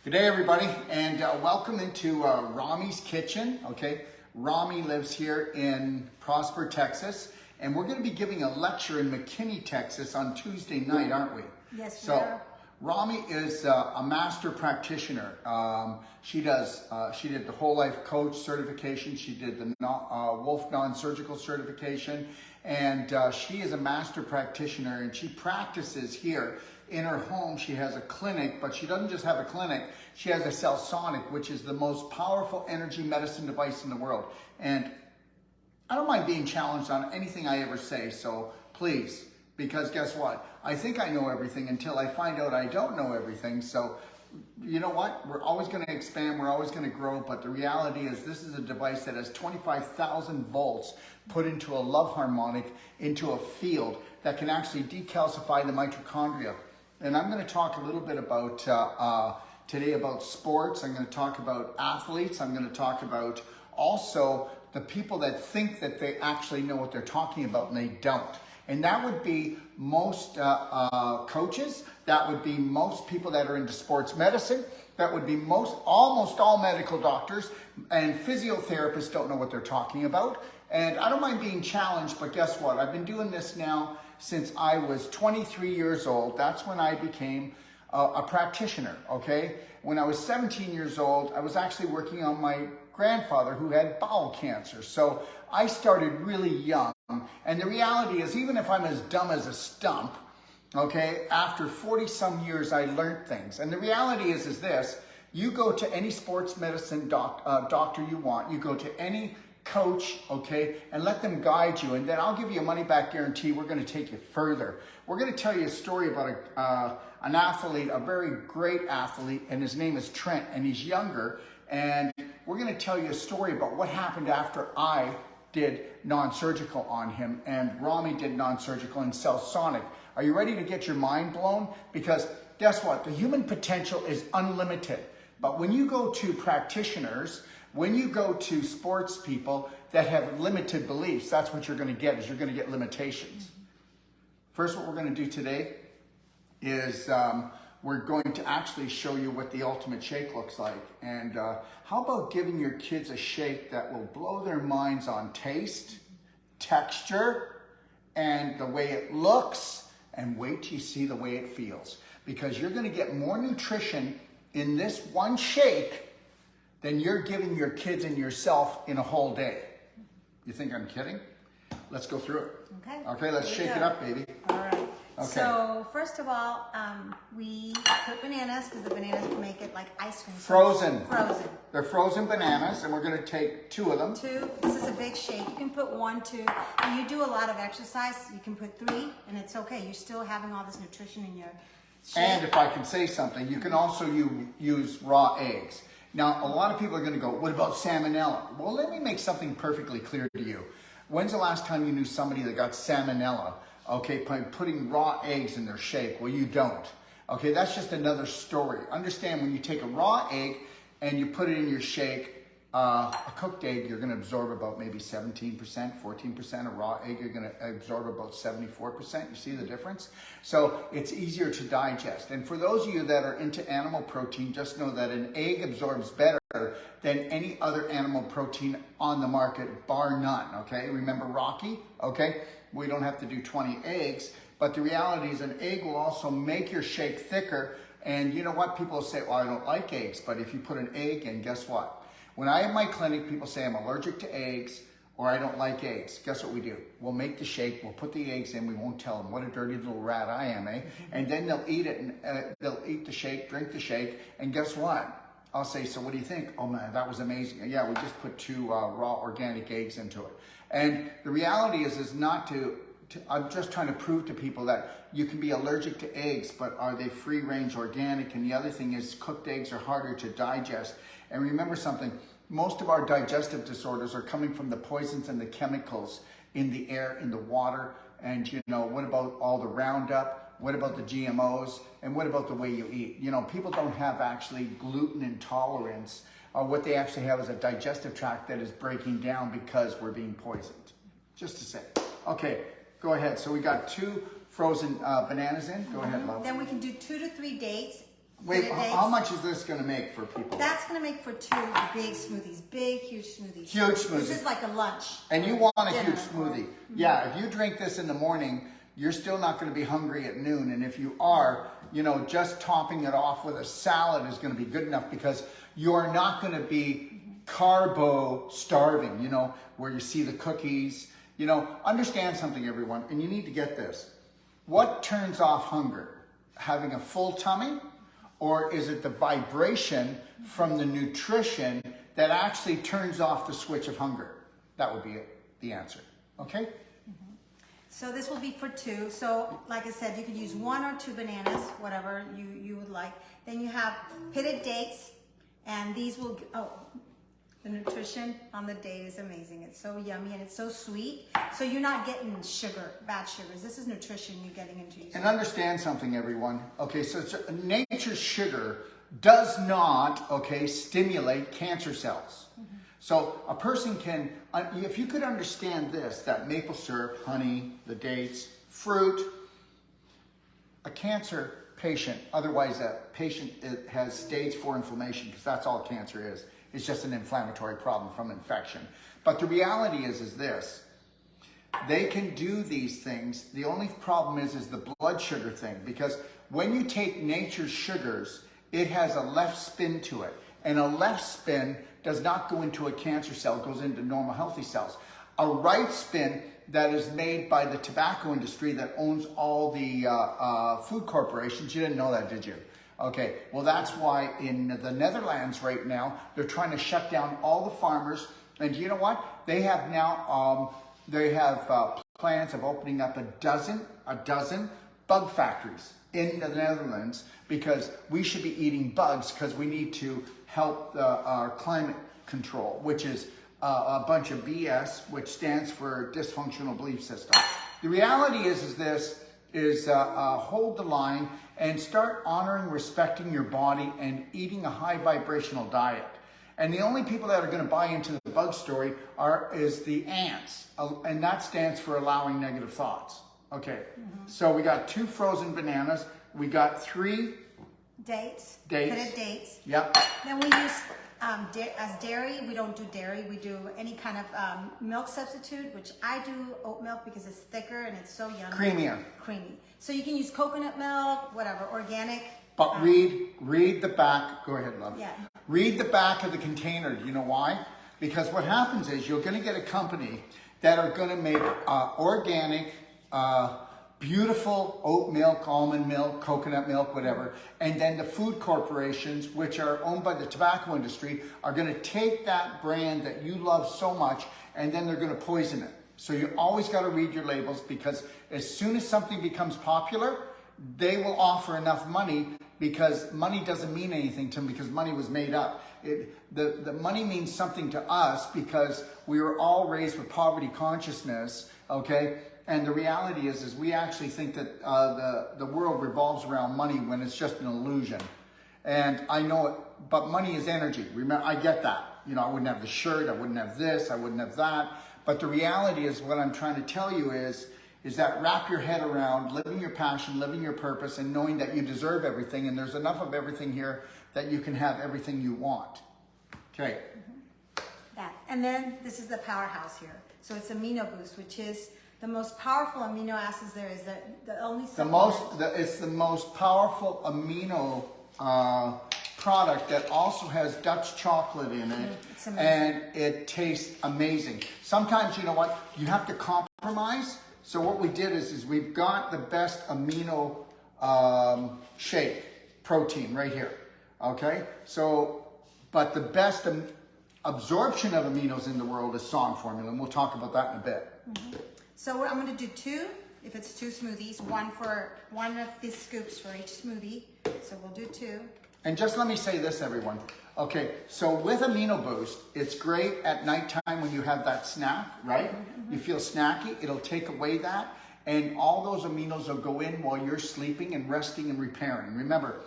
Good day, everybody, and welcome into Rami's Kitchen. Okay, Rami lives here in Prosper, Texas, and we're going to be giving a lecture in McKinney, Texas on Tuesday night, aren't we? Yes, so, we are. Rami is a master practitioner. She did the Whole Life Coach certification. She did the Wolfe Non-Surgical certification, and she is a master practitioner, and she practices here in her home. She has a clinic, but she doesn't just have a clinic. She has a Cellsonic, which is the most powerful energy medicine device in the world. And I don't mind being challenged on anything I ever say, so please, because guess what? I think I know everything until I find out I don't know everything. So you know what? We're always going to expand. We're always going to grow. But the reality is this is a device that has 25,000 volts put into a love harmonic, into a field that can actually decalcify the mitochondria. And I'm going to talk a little bit about today about sports. I'm going to talk about athletes. I'm going to talk about also the people that think that they actually know what they're talking about and they don't. And that would be most coaches. That would be most people that are into sports medicine. That would be almost all medical doctors, and physiotherapists don't know what they're talking about. And I don't mind being challenged, but guess what? I've been doing this now since I was 23 years old. That's when I became a practitioner, okay? When I was 17 years old, I was actually working on my grandfather who had bowel cancer. So I started really young. And the reality is, even if I'm as dumb as a stump, okay, after 40 some years, I learned things. And the reality is this: you go to any sports medicine doctor you want, you go to any coach, okay, and let them guide you, and then I'll give you a money-back guarantee. We're going to take you further. We're going to tell you a story about an athlete, a very great athlete, and his name is Trent, and he's younger, and we're going to tell you a story about what happened after I did non-surgical on him, and Rami did non-surgical in Cellsonic. Are you ready to get your mind blown? Because guess what? The human potential is unlimited. But when you go to practitioners, when you go to sports people that have limited beliefs, that's what you're going to get, is you're going to get limitations. First, what we're going to do today is we're going to actually show you what the ultimate shake looks like. And how about giving your kids a shake that will blow their minds on taste, texture, and the way it looks, and wait till you see the way it feels. Because you're going to get more nutrition in this one shake than you're giving your kids and yourself in a whole day. You think I'm kidding? Let's go through it. Okay. Okay, let's shake it up, baby. All right. Okay. So first of all, we put bananas, because the bananas can make it like ice cream. Frozen. Frozen. They're frozen bananas, and we're going to take 2 of them. 2. This is a big shake. You can put 1, 2. When you do a lot of exercise, you can put 3, and it's okay. You're still having all this nutrition in your shake. And if I can say something, you can also use raw eggs. Now, a lot of people are going to go, what about salmonella? Well, let me make something perfectly clear to you. When's the last time you knew somebody that got salmonella, okay, by putting raw eggs in their shake? Well, you don't. Okay, that's just another story. Understand, when you take a raw egg and you put it in your shake, a cooked egg, you're going to absorb about maybe 17%, 14%. A raw egg, you're going to absorb about 74%. You see the difference? So it's easier to digest. And for those of you that are into animal protein, just know that an egg absorbs better than any other animal protein on the market, bar none, okay? Remember Rocky, okay? We don't have to do 20 eggs, but the reality is an egg will also make your shake thicker. And you know what? People say, well, I don't like eggs, but if you put an egg in, guess what? When I have my clinic, people say I'm allergic to eggs or I don't like eggs. Guess what we do? We'll make the shake, we'll put the eggs in, we won't tell them what a dirty little rat I am, eh? And then they'll eat it, and they'll eat the shake, drink the shake, and guess what? I'll say, so what do you think? Oh man, that was amazing. Yeah, we just put 2 raw organic eggs into it. And the reality is not to I'm just trying to prove to people that you can be allergic to eggs, but are they free-range organic? And the other thing is cooked eggs are harder to digest. And remember something, most of our digestive disorders are coming from the poisons and the chemicals in the air, in the water. And you know, what about all the Roundup? What about the GMOs? And what about the way you eat? You know, people don't have actually gluten intolerance. What they actually have is a digestive tract that is breaking down because we're being poisoned. Just to say. Okay, go ahead. So we got 2 frozen bananas in. Go ahead, love. Then we can do 2 to 3 dates Wait, Pitted how dates. much is this going to make for people? That's gonna make for 2 big smoothies, big, huge smoothies. Huge smoothies. This is like a lunch. And you want a dinner, huge smoothie. Yeah, if you drink this in the morning, you're still not going to be hungry at noon. And if you are, you know, just topping it off with a salad is going to be good enough, because you're not going to be carbo starving, you know, where you see the cookies. You know, understand something, everyone, and you need to get this. What turns off hunger? Having a full tummy? Or is it the vibration from the nutrition that actually turns off the switch of hunger? That would be it, the answer. Okay? So this will be for 2. So like I said, you could use 1 or 2 bananas, whatever you would like. Then you have pitted dates, and these will, the nutrition on the date is amazing. It's so yummy and it's so sweet. So you're not getting sugar, bad sugars. This is nutrition you're getting into. And understand something, everyone. Okay, so nature's sugar does not, okay, stimulate cancer cells. So a person can, if you could understand this, that maple syrup, honey, the dates, fruit, a cancer patient, otherwise a patient has stage 4 inflammation, because that's all cancer is. It's just an inflammatory problem from infection. But the reality is this: they can do these things. The only problem is the blood sugar thing, because when you take nature's sugars, it has a left spin to it. And a left spin does not go into a cancer cell, it goes into normal healthy cells. A right spin that is made by the tobacco industry that owns all the food corporations. You didn't know that, did you? Okay, well that's why in the Netherlands right now, they're trying to shut down all the farmers. And you know what? They have now, plans of opening up a dozen bug factories in the Netherlands, because we should be eating bugs, because we need to help our climate control, which is a bunch of BS, which stands for dysfunctional belief system. The reality is hold the line and start honoring, respecting your body, and eating a high vibrational diet. And the only people that are going to buy into the bug story is the ants, and that stands for allowing negative thoughts. Okay, so we got 2 frozen bananas. We got 3 dates. Dates. Pitted dates. Yep. Then we use as dairy. We don't do dairy. We do any kind of milk substitute, which I do oat milk because it's thicker and it's so yummy. Creamier. Creamy. So you can use coconut milk, whatever, organic. But read the back. Go ahead, love. Yeah. Read the back of the container. Do you know why? Because what happens is you're going to get a company that are going to make organic, beautiful oat milk, almond milk, coconut milk, whatever. And then the food corporations, which are owned by the tobacco industry, are going to take that brand that you love so much, and then they're going to poison it. So you always got to read your labels, because as soon as something becomes popular, they will offer enough money, because money doesn't mean anything to them, because money was made up. The money means something to us because we were all raised with poverty consciousness, okay? And the reality is we actually think that the world revolves around money, when it's just an illusion. And I know it, but money is energy. Remember, I get that. You know, I wouldn't have the shirt, I wouldn't have this, I wouldn't have that. But the reality is, what I'm trying to tell you is that wrap your head around living your passion, living your purpose, and knowing that you deserve everything, and there's enough of everything here that you can have everything you want. Okay. That. And then this is the powerhouse here. So it's Amino Boost, which is the most powerful amino acids there is. The only it's the most powerful amino product that also has Dutch chocolate in it, and it tastes amazing. Sometimes, you know what, you have to compromise. So what we did is we've got the best amino shake protein right here. Okay, so but the best absorption of aminos in the world is song formula, and we'll talk about that in a bit. So I'm going to do 2, if it's 2 smoothies, one of these scoops for each smoothie. So we'll do 2. And just let me say this, everyone. Okay, so with Amino Boost, it's great at nighttime when you have that snack, right? You feel snacky, it'll take away that, and all those aminos will go in while you're sleeping and resting and repairing. Remember,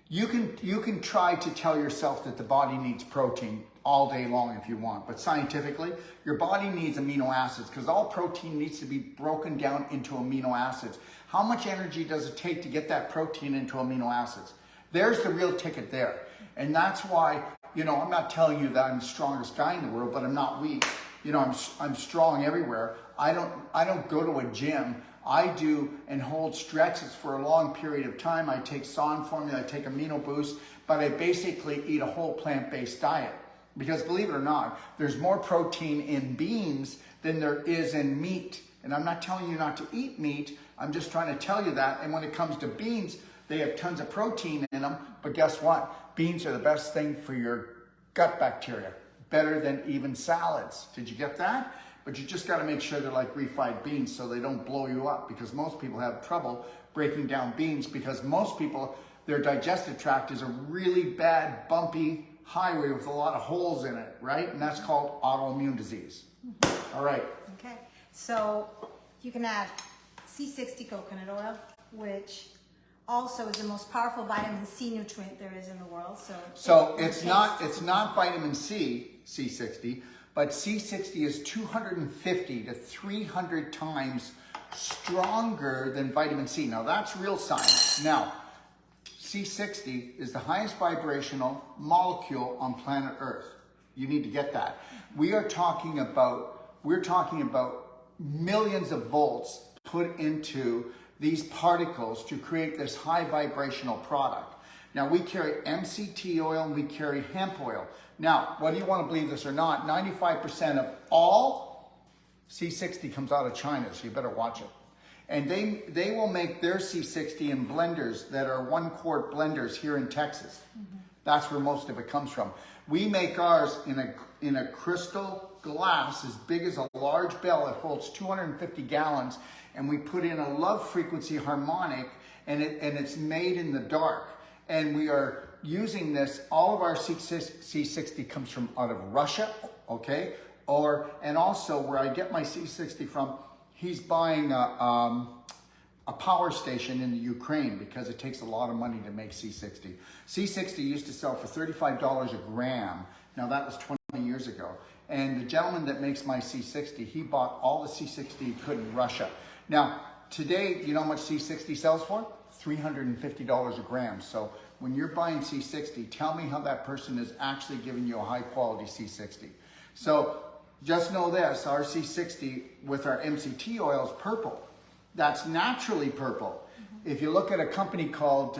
you can try to tell yourself that the body needs protein all day long if you want, but scientifically, your body needs amino acids, because all protein needs to be broken down into amino acids. How much energy does it take to get that protein into amino acids? There's the real ticket there. And that's why, you know, I'm not telling you that I'm the strongest guy in the world, but I'm not weak. You know, I'm strong everywhere. I don't go to a gym. I do and hold stretches for a long period of time. I take SON formula, I take amino boost, but I basically eat a whole plant-based diet. Because believe it or not, there's more protein in beans than there is in meat. And I'm not telling you not to eat meat. I'm just trying to tell you that. And when it comes to beans, they have tons of protein in them. But guess what? Beans are the best thing for your gut bacteria. Better than even salads. Did you get that? But you just got to make sure they're like refried beans so they don't blow you up, because most people have trouble breaking down beans because most people, their digestive tract is a really bad, bumpy highway with a lot of holes in it, right? And that's called autoimmune disease. All right. Okay. So you can add C60 coconut oil, which also is the most powerful vitamin C nutrient there is in the world. So it's not vitamin C, C60, but C60 is 250 to 300 times stronger than vitamin C. Now that's real science. Now, C60 is the highest vibrational molecule on planet Earth. You need to get that. We're talking about millions of volts put into these particles to create this high vibrational product. Now we carry MCT oil and we carry hemp oil. Now, whether you want to believe this or not, 95% of all C60 comes out of China, so you better watch it. And they will make their C60 in blenders that are 1-quart blenders here in Texas. Mm-hmm. That's where most of it comes from. We make ours in a crystal glass as big as a large bell. It holds 250 gallons, and we put in a love frequency harmonic, and it's made in the dark. And we are using this. All of our C60 comes from out of Russia, okay? And also where I get my C60 from, he's buying a power station in the Ukraine because it takes a lot of money to make C60. C60 used to sell for $35 a gram. Now that was 20 years ago. And the gentleman that makes my C60, he bought all the C60 he could in Russia. Now, today, you know how much C60 sells for? $350 a gram. So when you're buying C60, tell me how that person is actually giving you a high quality C60. So just know this, our C60 with our MCT oil is purple. That's naturally purple. Mm-hmm. If you look at a company called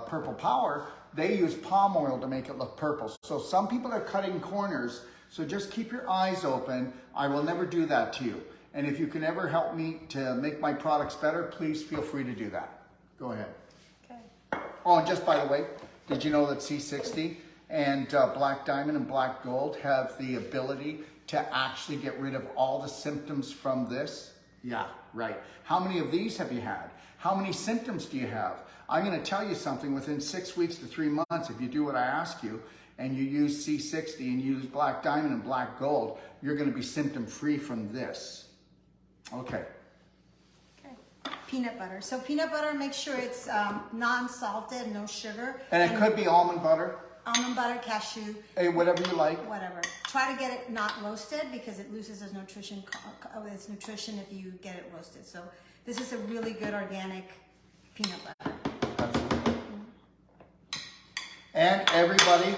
Purple Power, they use palm oil to make it look purple. So some people are cutting corners, so just keep your eyes open. I will never do that to you. And if you can ever help me to make my products better, please feel free to do that. Go ahead. Okay. Oh, and just by the way, did you know that C60 and Black Diamond and Black Gold have the ability to actually get rid of all the symptoms from this? Yeah, right. How many of these have you had? How many symptoms do you have? I'm going to tell you something. Within 6 weeks to 3 months, if you do what I ask you, and you use C60 and use Black Diamond and Black Gold, you're going to be symptom-free from this. Okay. Peanut butter. So peanut butter, make sure it's non-salted, no sugar. And it could be almond butter. Almond butter, cashew. Hey, whatever you like. Whatever. Try to get it not roasted because it loses its nutrition if you get it roasted. So this is a really good organic peanut butter. Absolutely. And everybody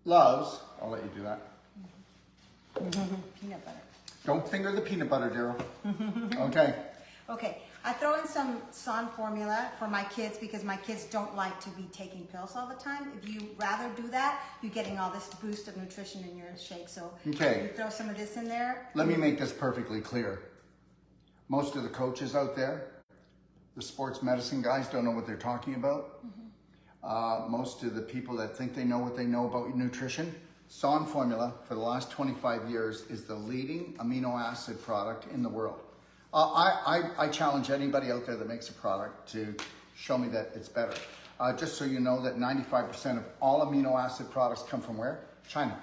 loves, I'll let you do that. Peanut butter. Don't finger the peanut butter, Daryl. Okay. Okay, I throw in some SON formula for my kids because my kids don't like to be taking pills all the time. If you rather do that, you're getting all this boost of nutrition in your shake. So okay. You throw some of this in there. Let me make this perfectly clear. Most of the coaches out there, the sports medicine guys, don't know what they're talking about. Mm-hmm. Most of the people that think they know what they know about nutrition, SON formula for the last 25 years is the leading amino acid product in the world. I challenge anybody out there that makes a product to show me that it's better. Just so you know that 95% of all amino acid products come from where? China.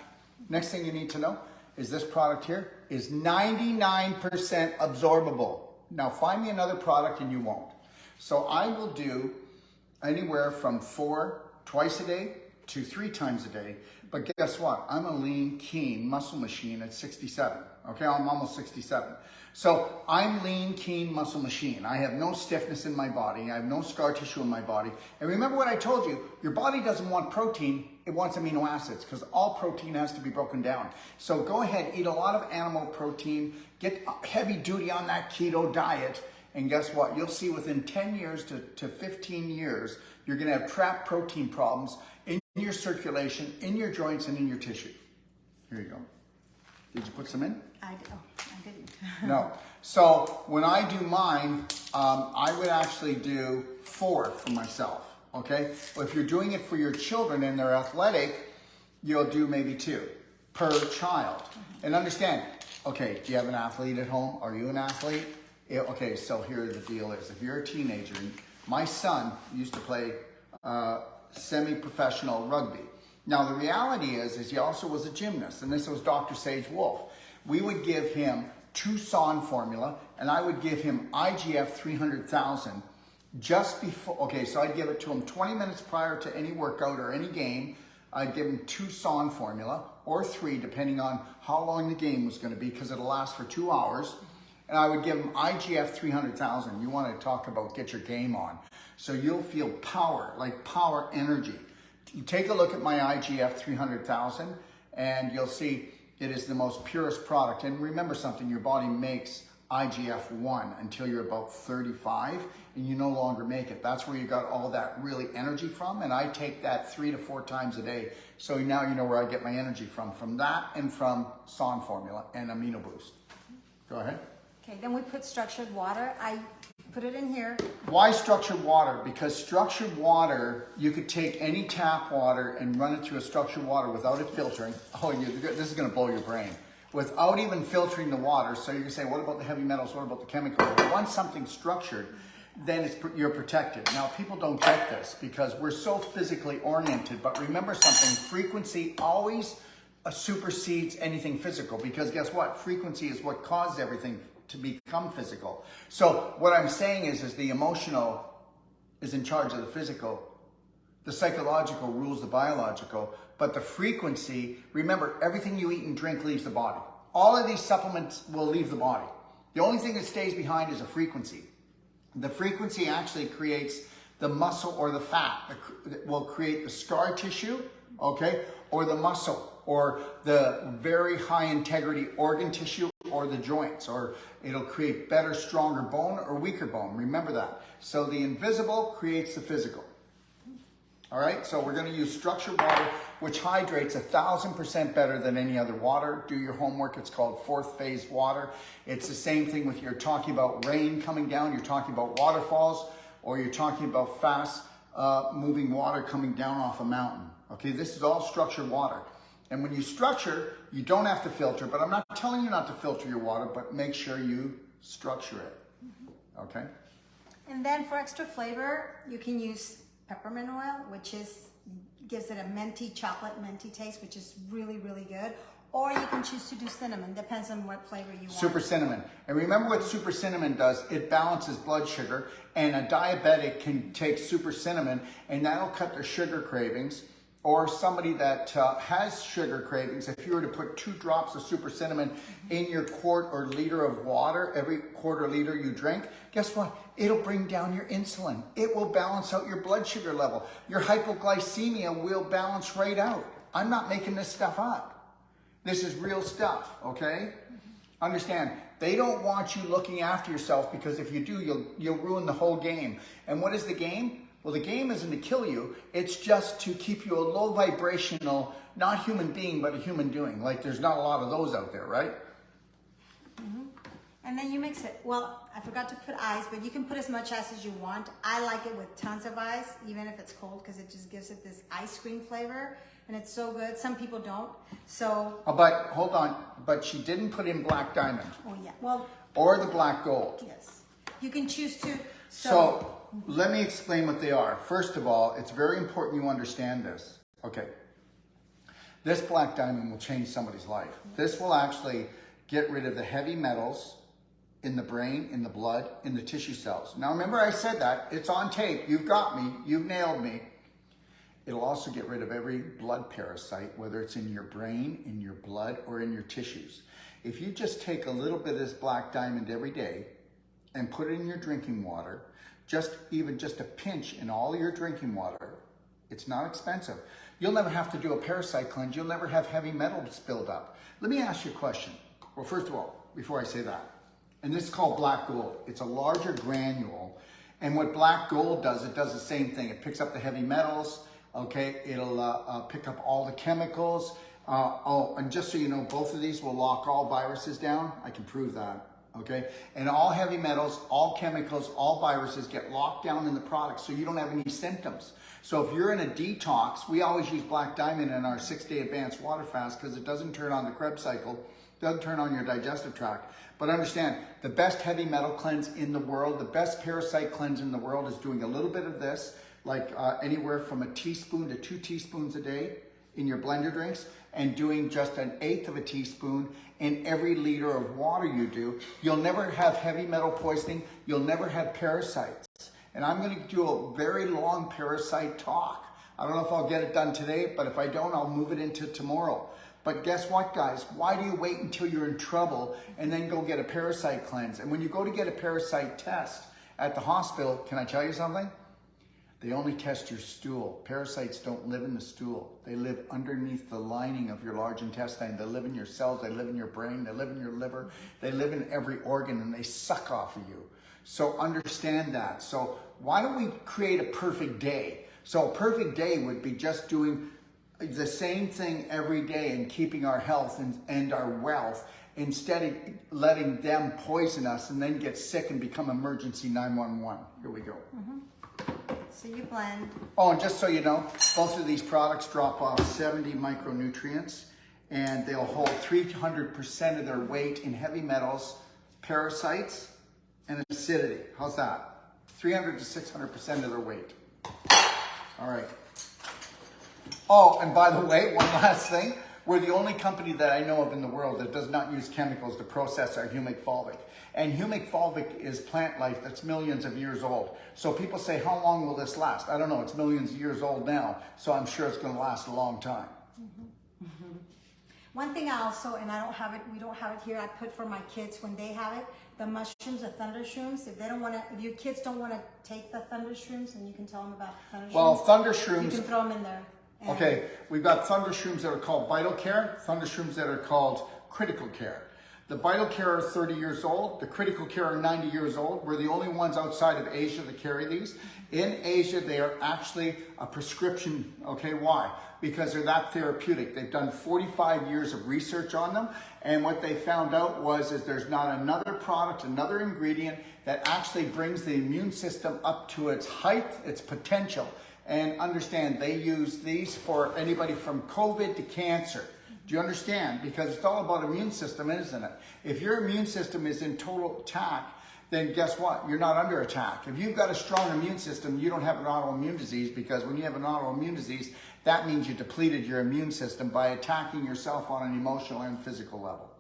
Next thing you need to know is this product here is 99% absorbable. Now find me another product and you won't. So I will do anywhere from 4 twice a day to 3 times a day. But guess what? I'm a lean, keen muscle machine at 67. Okay, I'm almost 67. So I'm lean, keen muscle machine. I have no stiffness in my body. I have no scar tissue in my body. And remember what I told you, your body doesn't want protein, it wants amino acids, because all protein has to be broken down. So go ahead, eat a lot of animal protein, get heavy duty on that keto diet, and guess what? You'll see within 10 years to 15 years, you're gonna have trapped protein problems in your circulation, in your joints, and in your tissue. Here you go. Did you put some in? I didn't. No. So when I do mine, I would actually do 4 for myself, okay? Well, if you're doing it for your children and they're athletic, you'll do maybe 2 per child. And understand, okay, do you have an athlete at home? Are you an athlete? Yeah, okay, so here the deal is, if you're a teenager, my son used to play semi-professional rugby. Now the reality is he also was a gymnast, and this was Dr. Sage Wolfe. We would give him Tucson formula, and I would give him IGF 300,000 just before, okay, so I'd give it to him 20 minutes prior to any workout or any game. I'd give him Tucson formula, or 3, depending on how long the game was gonna be, because it'll last for 2 hours. And I would give him IGF 300,000. You wanna talk about get your game on. So you'll feel power, like power energy. You take a look at my IGF 300,000 and you'll see it is the most purest product. And remember something, your body makes IGF-1 until you're about 35 and you no longer make it. That's where you got all that really energy from. And I take that 3 to 4 times a day. So now you know where I get my energy from that and from SON formula and Amino Boost. Go ahead. Okay, then we put structured water. I put it in here. Why structured water? Because structured water, you could take any tap water and run it through a structured water without it filtering. Oh, this is gonna blow your brain. Without even filtering the water. So you can say, what about the heavy metals? What about the chemicals? But once something's structured, then you're protected. Now, people don't get this because we're so physically oriented, but remember something, frequency always supersedes anything physical, because guess what? Frequency is what caused everything to become physical. So what I'm saying is the emotional is in charge of the physical. The psychological rules the biological, but the frequency, remember, everything you eat and drink leaves the body. All of these supplements will leave the body. The only thing that stays behind is a frequency. The frequency actually creates the muscle or the fat that will create the scar tissue, okay, or the muscle, or the very high integrity organ tissue, or the joints, or it'll create better, stronger bone or weaker bone. Remember that. So the invisible creates the physical. All right, so we're going to use structured water, which hydrates 1,000% better than any other water. Do your homework. It's called 4th phase water. It's the same thing with you're talking about rain coming down, you're talking about waterfalls, or you're talking about fast moving water coming down off a mountain. Okay, this is all structured water. And when you structure, you don't have to filter, but I'm not telling you not to filter your water, but make sure you structure it. Okay? And then for extra flavor, you can use peppermint oil, which gives it a minty, chocolate minty taste, which is really, really good. Or you can choose to do cinnamon, depends on what flavor you want. Super cinnamon. And remember what super cinnamon does, it balances blood sugar, and a diabetic can take super cinnamon and that'll cut their sugar cravings. Or somebody that has sugar cravings, if you were to put 2 drops of super cinnamon in your quart or liter of water, every quarter liter you drink, guess what? It'll bring down your insulin. It will balance out your blood sugar level. Your hypoglycemia will balance right out. I'm not making this stuff up. This is real stuff, okay? Understand, they don't want you looking after yourself, because if you do, you'll ruin the whole game. And what is the game? Well, the game isn't to kill you, it's just to keep you a low vibrational, not human being, but a human doing. Like there's not a lot of those out there, right? Mm-hmm. And then you mix it. Well, I forgot to put ice, but you can put as much ice as you want. I like it with tons of ice, even if it's cold, because it just gives it this ice cream flavor. And it's so good. Some people don't. So. Oh, but hold on. But she didn't put in black diamond. Oh, yeah. Well. Or the black gold. Yes. You can choose to. So let me explain what they are. First of all, it's very important you understand this. Okay. This black diamond will change somebody's life. This will actually get rid of the heavy metals in the brain, in the blood, in the tissue cells. Now remember I said that. It's on tape. You've got me. You've nailed me. It'll also get rid of every blood parasite, whether it's in your brain, in your blood, or in your tissues. If you just take a little bit of this black diamond every day and put it in your drinking water, even just a pinch in all your drinking water, it's not expensive. You'll never have to do a parasite cleanse. You'll never have heavy metals build up. Let me ask you a question. Well, first of all, before I say that, and this is called black gold. It's a larger granule. And what black gold does, it does the same thing. It picks up the heavy metals, okay? It'll pick up all the chemicals. And just so you know, both of these will lock all viruses down. I can prove that, okay? And all heavy metals, all chemicals, all viruses get locked down in the product so you don't have any symptoms. So if you're in a detox, we always use black diamond in our 6-day advanced water fast because it doesn't turn on the Krebs cycle, doesn't turn on your digestive tract. But understand, the best heavy metal cleanse in the world, the best parasite cleanse in the world is doing a little bit of this, like anywhere from a teaspoon to 2 teaspoons a day in your blender drinks, and doing just 1/8 of a teaspoon in every liter of water you do. You'll never have heavy metal poisoning. You'll never have parasites. And I'm going to do a very long parasite talk. I don't know if I'll get it done today, but if I don't, I'll move it into tomorrow. But guess what, guys? Why do you wait until you're in trouble and then go get a parasite cleanse? And when you go to get a parasite test at the hospital, can I tell you something? They only test your stool. Parasites don't live in the stool. They live underneath the lining of your large intestine. They live in your cells. They live in your brain. They live in your liver. They live in every organ, and they suck off of you. So understand that. So why don't we create a perfect day? So a perfect day would be just doing the same thing every day and keeping our health and our wealth, instead of letting them poison us and then get sick and become emergency 911. Here we go. So you blend. Oh, and just so you know, both of these products drop off 70 micronutrients, and they'll hold 300% of their weight in heavy metals, parasites, and acidity. How's that? 300 to 600% of their weight. All right. Oh, and by the way, one last thing. We're the only company that I know of in the world that does not use chemicals to process our humic fulvic. And humic fulvic is plant life that's millions of years old. So people say, how long will this last? I don't know, it's millions of years old now, so I'm sure it's gonna last a long time. One thing I also, and I don't have it, we don't have it here, I put for my kids when they have it, the mushrooms, the thunder shrooms. If they don't want to, if your kids don't want to take the thunder shrooms, and you can tell them about the thunder shrooms. Well, thunder shrooms. You can throw them in there. Okay, we've got thunder shrooms that are called Vital Care, thunder shrooms that are called Critical Care. The Vital Care are 30 years old, the Critical Care are 90 years old. We're the only ones outside of Asia that carry these. In Asia, they are actually a prescription. Okay, why? Because they're that therapeutic. They've done 45 years of research on them, and what they found out was there's not another product, another ingredient that actually brings the immune system up to its height, its potential. And understand, they use these for anybody from COVID to cancer. Do you understand? Because it's all about immune system, isn't it? If your immune system is in total attack, then guess what? You're not under attack. If you've got a strong immune system, you don't have an autoimmune disease, because when you have an autoimmune disease, that means you depleted your immune system by attacking yourself on an emotional and physical level.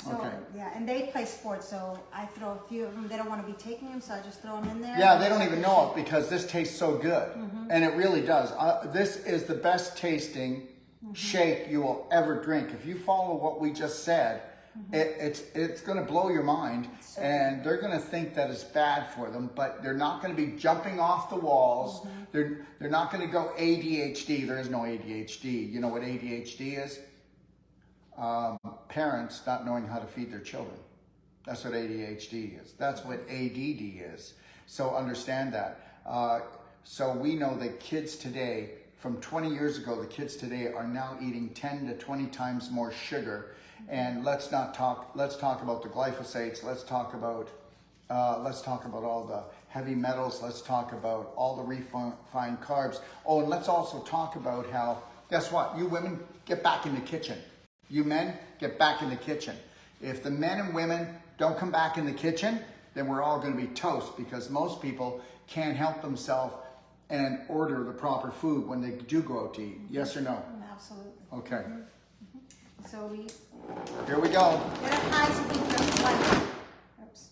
So, okay. Yeah, and they play sports, so I throw a few of them. They don't want to be taking them, so I just throw them in there. Yeah, they don't even know it because this tastes so good. And it really does. This is the best tasting shake you will ever drink. If you follow what we just said, it's going to blow your mind, and they're going to think that it's bad for them, but they're not going to be jumping off the walls. They're not going to go ADHD. There is no ADHD. You know what ADHD is? Parents not knowing how to feed their children. That's what ADHD is. That's what ADD is. So understand that. So we know that kids today, from 20 years ago, the kids today are now eating 10 to 20 times more sugar. And let's talk about the glyphosates. Let's talk about all the heavy metals. Let's talk about all the refined carbs. Oh, and let's also talk about how, guess what? You women, get back in the kitchen. You men, get back in the kitchen. If the men and women don't come back in the kitchen, then we're all going to be toast, because most people can't help themselves and order the proper food when they do go out to eat. Yes or no? Absolutely. Okay. So Here we go. get a high speed blender. Oops.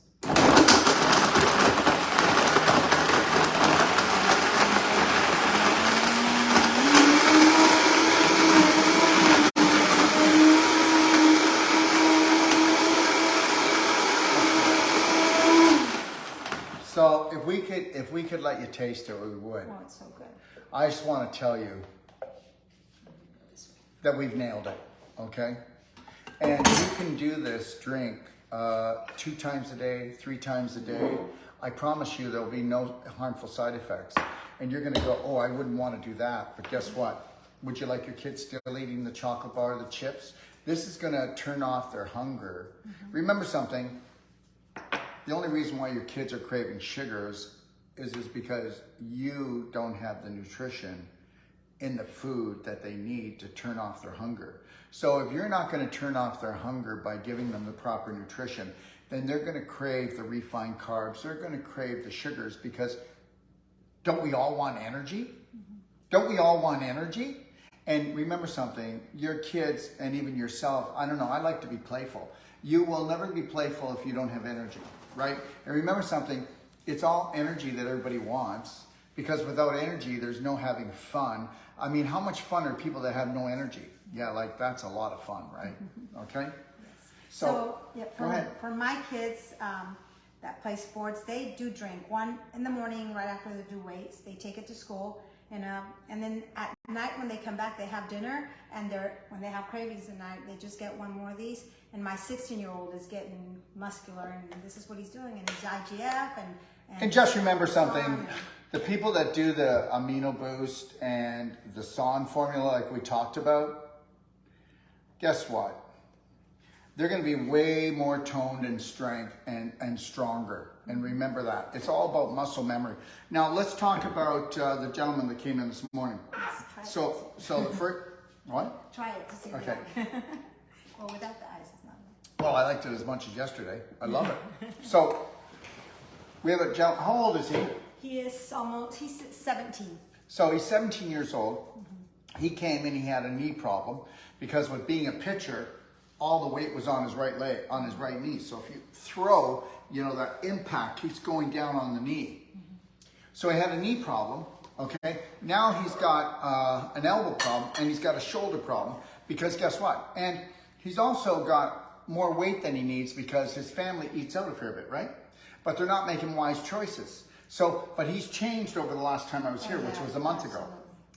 we could let you taste it, we would. Oh, it's so good. I just want to tell you that we've nailed it, okay? And you can do this drink 2 times a day, 3 times a day. I promise you there'll be no harmful side effects. And you're gonna go, oh, I wouldn't want to do that. But guess what? Would you like your kids still eating the chocolate bar, the chips? This is gonna turn off their hunger. Remember something, the only reason why your kids are craving sugars is because you don't have the nutrition in the food that they need to turn off their hunger. So if you're not going to turn off their hunger by giving them the proper nutrition, then they're going to crave the refined carbs. They're going to crave the sugars because don't we all want energy? Don't we all want energy? And remember something, your kids and even yourself, I don't know, I like to be playful. You will never be playful if you don't have energy, right? And remember something, it's all energy that everybody wants, because without energy, there's no having fun. I mean, how much fun are people that have no energy? Yeah, like that's a lot of fun, right? Okay? So yeah, go ahead. for my kids that play sports, they do drink one in the morning right after they do weights. They take it to school, and then at night when they come back, they have dinner, and when they have cravings at night, they just get one more of these. And my 16-year-old is getting muscular, and this is what he's doing, and he's IGF And just remember something, the people that do the amino boost and the SON formula like we talked about, guess what? They're going to be way more toned in strength and stronger. And remember that. It's all about muscle memory. Now let's talk about the gentleman that came in this morning. So the first, what? Try it to see what Okay. you like. Well, without the ice, it's not. Well, I liked it as much as yesterday. I love it. So we have a gentleman. How old is he? He's 17. So he's 17 years old. He came and he had a knee problem because with being a pitcher, all the weight was on his right leg, on his right knee. So if you throw, that impact keeps going down on the knee. So he had a knee problem, okay? Now he's got an elbow problem and he's got a shoulder problem because guess what? And he's also got more weight than he needs because his family eats out a fair bit, right? But they're not making wise choices. So, but he's changed over the last time I was here, which was a month ago.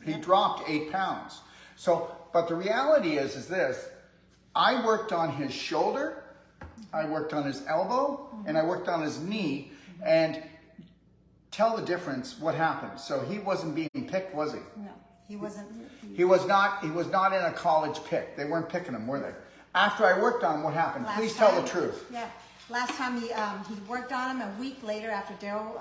He dropped 8 pounds. So, but the reality is this, I worked on his shoulder, I worked on his elbow, and I worked on his knee, and tell the difference what happened. So he wasn't being picked, was he? No, he wasn't. He was not in a college pick. They weren't picking him, were they? After I worked on him, what happened? Please tell the truth. Yeah. Last time he worked on him, a week later after Daryl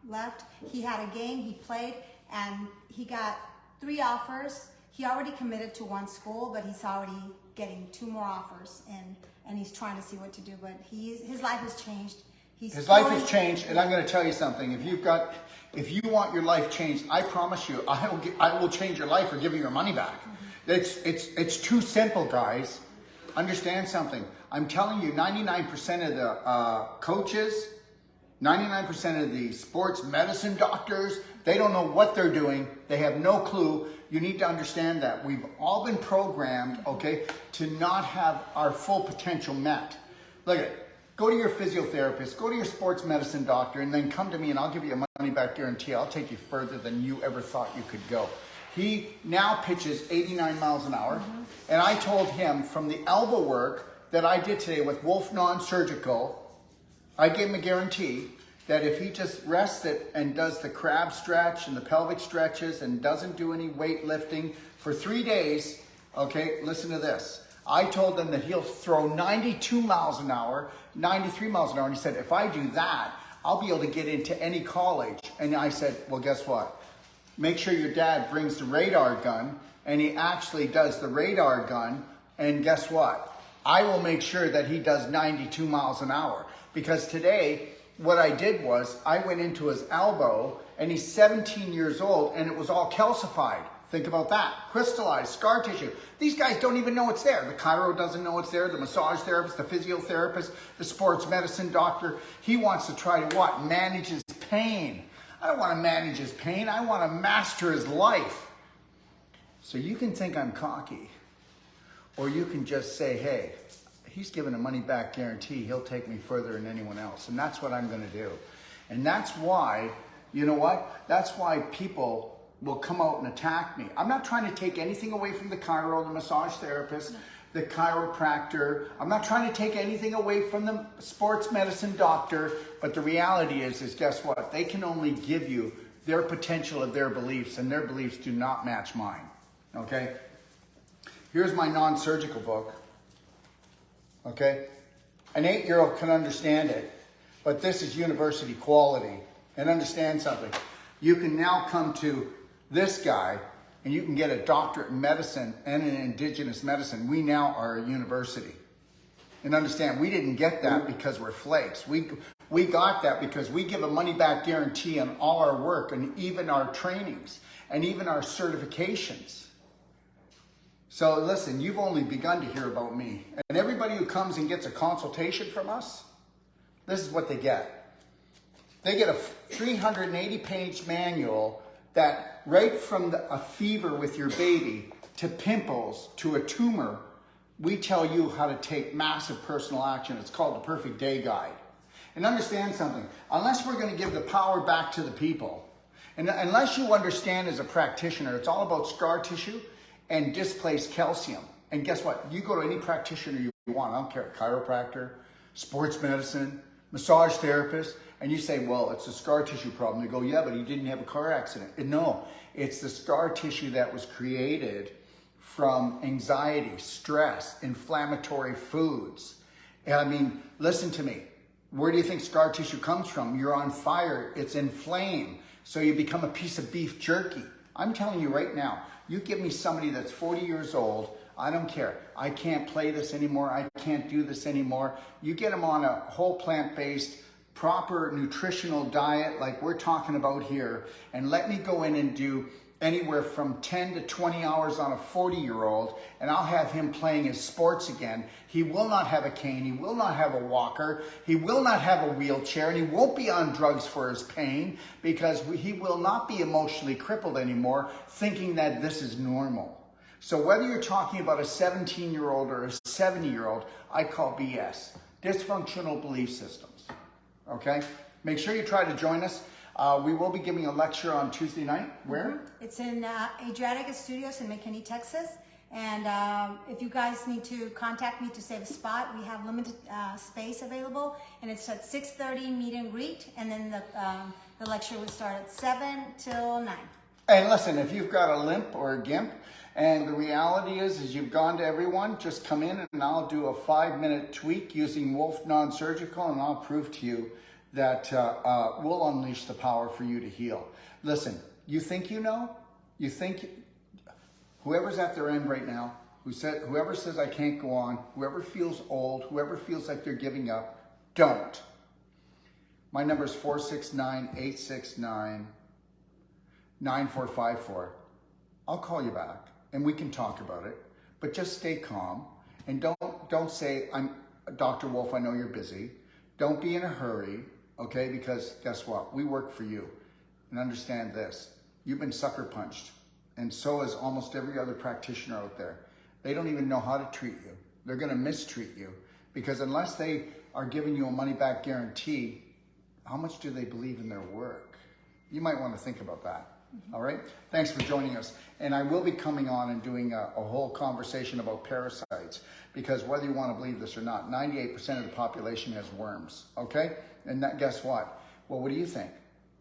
left, he had a game, he played, and he got 3 offers. He already committed to 1 school, but he's already getting 2 more offers, and he's trying to see what to do. But his life has changed. His life has changed, and I'm going to tell you something. If you want your life changed, I promise you, I will change your life or give you your money back. It's too simple, guys. Understand something. I'm telling you, 99% of the coaches, 99% of the sports medicine doctors, they don't know what they're doing. They have no clue. You need to understand that. We've all been programmed, okay, to not have our full potential met. Look at it. Go to your physiotherapist, go to your sports medicine doctor, and then come to me and I'll give you a money back guarantee. I'll take you further than you ever thought you could go. He now pitches 89 miles an hour. And I told him from the elbow work that I did today with Wolfe Non-Surgical, I gave him a guarantee that if he just rests it and does the crab stretch and the pelvic stretches and doesn't do any weight lifting for 3 days, okay, listen to this. I told him that he'll throw 92 miles an hour, 93 miles an hour. And he said, if I do that, I'll be able to get into any college. And I said, well, guess what? Make sure your dad brings the radar gun. And he actually does the radar gun. And guess what? I will make sure that he does 92 miles an hour. Because today, what I did was I went into his elbow and he's 17 years old and it was all calcified. Think about that. Crystallized scar tissue. These guys don't even know it's there. The chiro doesn't know it's there. The massage therapist, the physiotherapist, the sports medicine doctor. He wants to try to what? Manage his pain. I don't want to manage his pain. I want to master his life. So you can think I'm cocky, or you can just say, hey, he's given a money back guarantee. He'll take me further than anyone else. And that's what I'm going to do. And that's why, you know what? That's why people will come out and attack me. I'm not trying to take anything away from the chiro, the massage therapist, the chiropractor. I'm not trying to take anything away from the sports medicine doctor. But the reality is guess what? They can only give you their potential of their beliefs, and their beliefs do not match mine. Okay? Here's my non-surgical book. Okay? An 8-year-old can understand it, but this is university quality. And understand something. You can now come to this guy and you can get a doctorate in medicine and in indigenous medicine. We now are a university. And understand, we didn't get that because we're flakes. We got that because we give a money-back guarantee on all our work and even our trainings and even our certifications. So listen, you've only begun to hear about me. And everybody who comes and gets a consultation from us, this is what they get. They get a 380-page manual that right from a fever with your baby to pimples to a tumor, we tell you how to take massive personal action. It's called the Perfect Day Guide. And understand something, unless we're going to give the power back to the people, and unless you understand as a practitioner, it's all about scar tissue and displaced calcium. And guess what? You go to any practitioner you want, I don't care, chiropractor, sports medicine, massage therapist, and you say, well, it's a scar tissue problem. They go, yeah, but he didn't have a car accident. And no, it's the scar tissue that was created from anxiety, stress, inflammatory foods. And I mean, listen to me. Where do you think scar tissue comes from? You're on fire, it's inflamed, so you become a piece of beef jerky. I'm telling you right now, you give me somebody that's 40 years old, I don't care. I can't play this anymore. I can't do this anymore. You get them on a whole plant-based, proper nutritional diet like we're talking about here, and let me go in and do anywhere from 10 to 20 hours on a 40-year-old, and I'll have him playing his sports again. He will not have a cane. He will not have a walker. He will not have a wheelchair, and he won't be on drugs for his pain because he will not be emotionally crippled anymore thinking that this is normal. So whether you're talking about a 17-year-old or a 70-year-old, I call BS. Dysfunctional belief systems. Okay? Make sure you try to join us. We will be giving a lecture on Tuesday night. Where? It's in Adriatic Studios in McKinney, Texas. And if you guys need to contact me to save a spot, we have limited space available. And it's at 6:30 meet and greet. And then the lecture will start at 7 till 9. And listen, if you've got a limp or a gimp, and the reality is you've gone to everyone, just come in and I'll do a 5-minute tweak using Wolfe Non-Surgical, and I'll prove to you that we'll unleash the power for you to heal. Listen, you think you know? You think whoever's at their end right now, whoever says I can't go on, whoever feels old, whoever feels like they're giving up, don't. My number is 469-869-9454. I'll call you back and we can talk about it, but just stay calm and don't say, I'm Dr. Wolfe, I know you're busy. Don't be in a hurry, okay? Because guess what? We work for you. And understand this, you've been sucker punched, and so is almost every other practitioner out there. They don't even know how to treat you. They're gonna mistreat you because unless they are giving you a money-back guarantee, how much do they believe in their work? You might wanna think about that. All right, thanks for joining us. And I will be coming on and doing a whole conversation about parasites, because whether you want to believe this or not, 98% of the population has worms, okay? And that, guess what? Well, what do you think?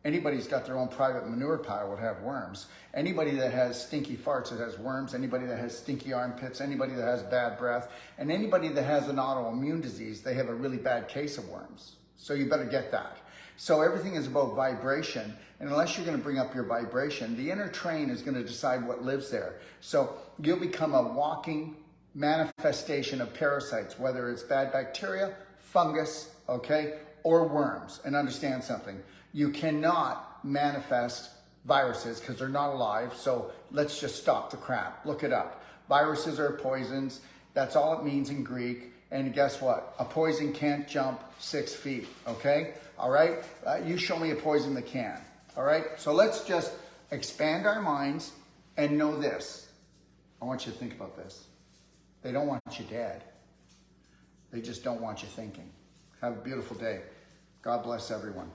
Anybody's got their own private manure pile would have worms. Anybody that has stinky farts that has worms, anybody that has stinky armpits, anybody that has bad breath, and anybody that has an autoimmune disease, they have a really bad case of worms. So you better get that. So everything is about vibration, and unless you're going to bring up your vibration, the inner train is going to decide what lives there. So you'll become a walking manifestation of parasites, whether it's bad bacteria, fungus, okay, or worms. And understand something, you cannot manifest viruses because they're not alive, so let's just stop the crap. Look it up. Viruses are poisons. That's all it means in Greek. And guess what? A poison can't jump 6 feet, okay? All right? You show me a poison that can, all right? So let's just expand our minds and know this. I want you to think about this. They don't want you dead. They just don't want you thinking. Have a beautiful day. God bless everyone.